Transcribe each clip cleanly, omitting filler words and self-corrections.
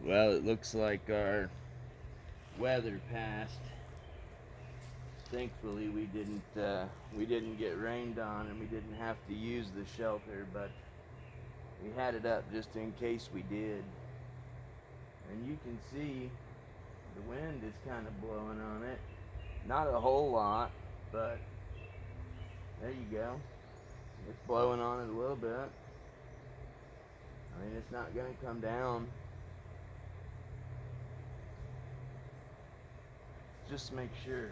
Well, it looks like our weather passed. Thankfully, we didn't get rained on, and we didn't have to use the shelter. But we had it up just in case we did. And you can see the wind is kind of blowing on it. Not a whole lot, but there you go. It's blowing on it a little bit. I mean, it's not going to come down. Just make sure.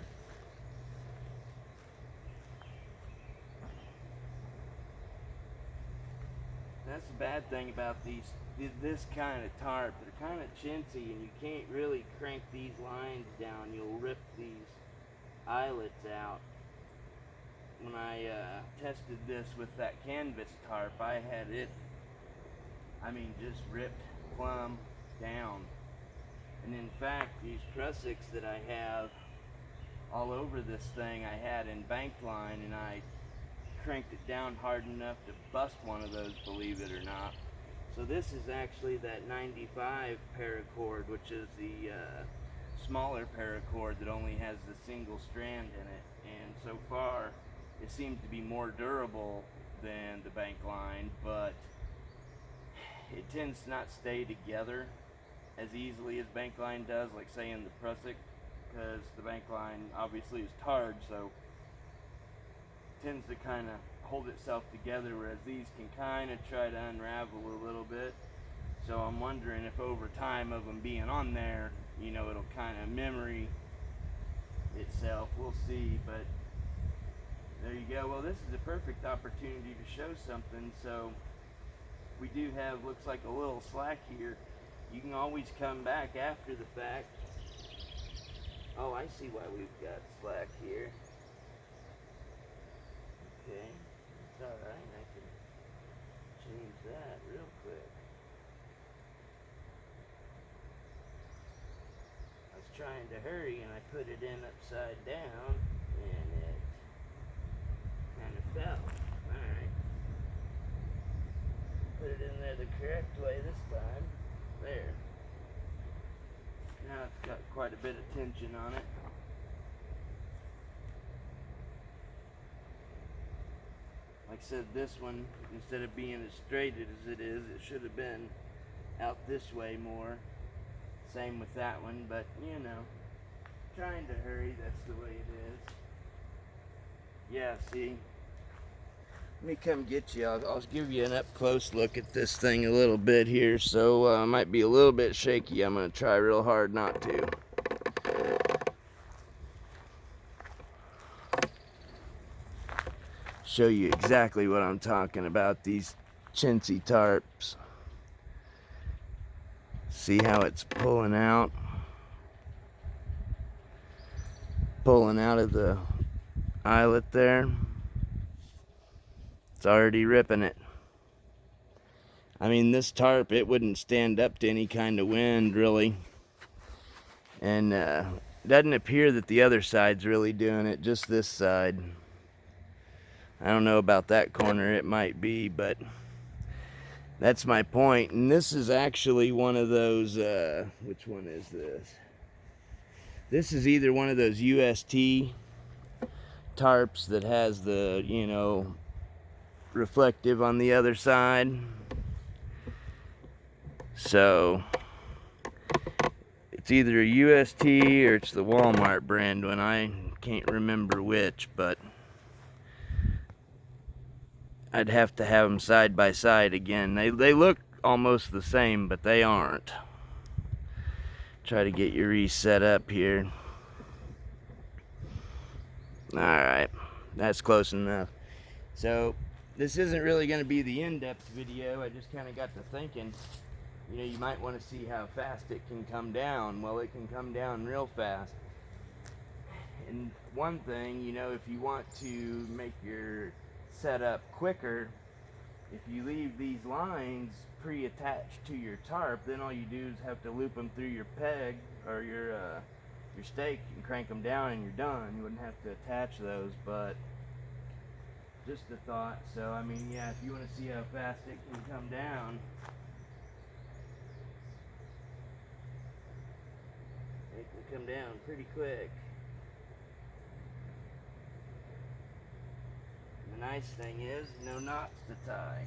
That's the bad thing about this kind of tarp. They're kind of chintzy, and you can't really crank these lines down. You'll rip these eyelets out. When I tested this with that canvas tarp, I had it, just ripped plumb down. And in fact, these prussics that I have all over this thing, I had in bank line, and I cranked it down hard enough to bust one of those, believe it or not. So this is actually that 95 paracord, which is the smaller paracord that only has the single strand in it. And so far, it seems to be more durable than the bank line, but it tends to not stay together as easily as bank line does, like say in the prusik, because the bank line obviously is tarred, so it tends to kind of hold itself together, whereas these can kind of try to unravel a little bit. So I'm wondering if over time of them being on there, it'll kind of memory itself. We'll see, but there you go. Well, this is a perfect opportunity to show something. So we do have, looks like a little slack here. You can always come back after the fact. Oh, I see why we've got slack here. Okay, it's alright. I can change that real quick. I was trying to hurry and I put it in upside down and it kind of fell. Alright. Put it in there the correct way this time. There. Now it's got quite a bit of tension on it. Like I said, this one, instead of being as straight as it is, it should have been out this way more. Same with that one, but trying to hurry, that's the way it is. Yeah, see? Let me come get you. I'll give you an up-close look at this thing a little bit here, so it might be a little bit shaky. I'm going to try real hard not to. Show you exactly what I'm talking about, these chintzy tarps. See how it's pulling out of the eyelet there. It's already ripping it. This tarp, it wouldn't stand up to any kind of wind, really. And doesn't appear that the other side's really doing it, just this side. I don't know about that corner, it might be, but that's my point. And this is actually one of those, which one is this? This is either one of those UST tarps that has the, reflective on the other side. So it's either a UST or it's the Walmart brand one. I can't remember which, but I'd have to have them side by side again. They look almost the same, but they aren't. Try to get you reset up here. Alright, that's close enough. So this isn't really going to be the in-depth video. I just kind of got to thinking, you might want to see how fast it can come down. Well, it can come down real fast. And one thing, if you want to make your setup quicker, if you leave these lines pre-attached to your tarp, then all you do is have to loop them through your peg or your stake and crank them down and you're done. You wouldn't have to attach those, but just a thought. So yeah, if you want to see how fast it can come down, to come down pretty quick. And the nice thing is, no knots to tie.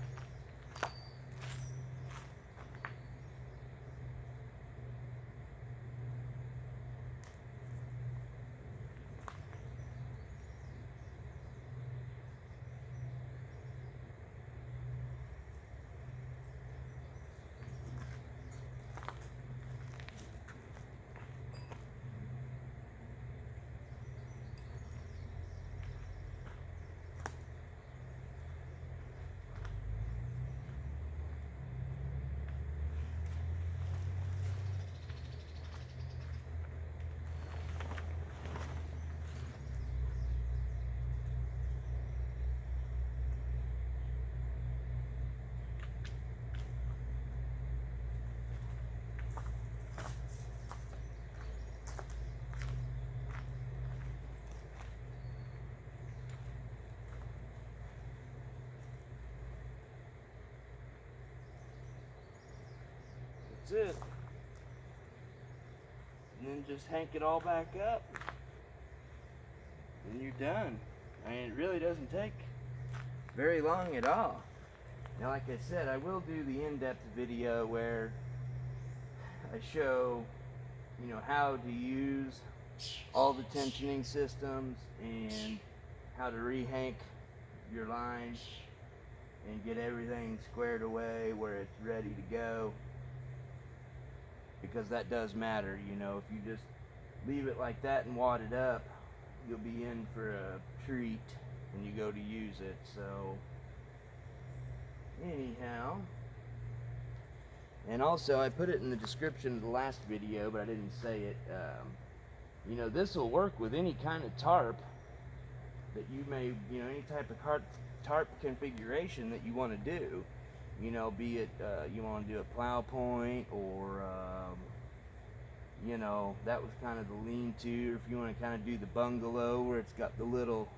That's it. And then just hank it all back up, and you're done. I mean, it really doesn't take very long at all. Now, like I said, I will do the in-depth video where I show, you know, how to use all the tensioning systems and how to rehank your lines and get everything squared away where it's ready to go, because that does matter. You know, if you just leave it like that and wad it up, you'll be in for a treat when you go to use it. So anyhow, and also I put it in the description of the last video, but I didn't say it. You know, this will work with any kind of tarp that you may, you know, any type of tarp configuration that you want to do. You know, be it you want to do a plow point, or you know, that was kind of the lean-to, or if you want to kind of do the bungalow where it's got the little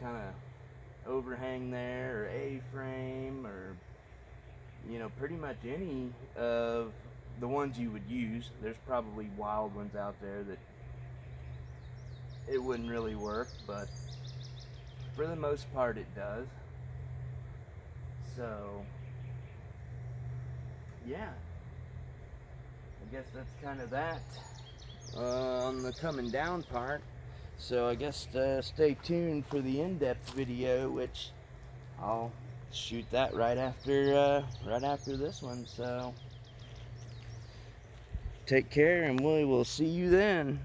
kind of overhang there, or A-frame, or, you know, pretty much any of the ones you would use. There's probably wild ones out there that it wouldn't really work, but for the most part it does. So yeah, I guess that's kind of that on the coming down part. So I guess stay tuned for the in-depth video, which I'll shoot that right after this one. So take care, and we will see you then.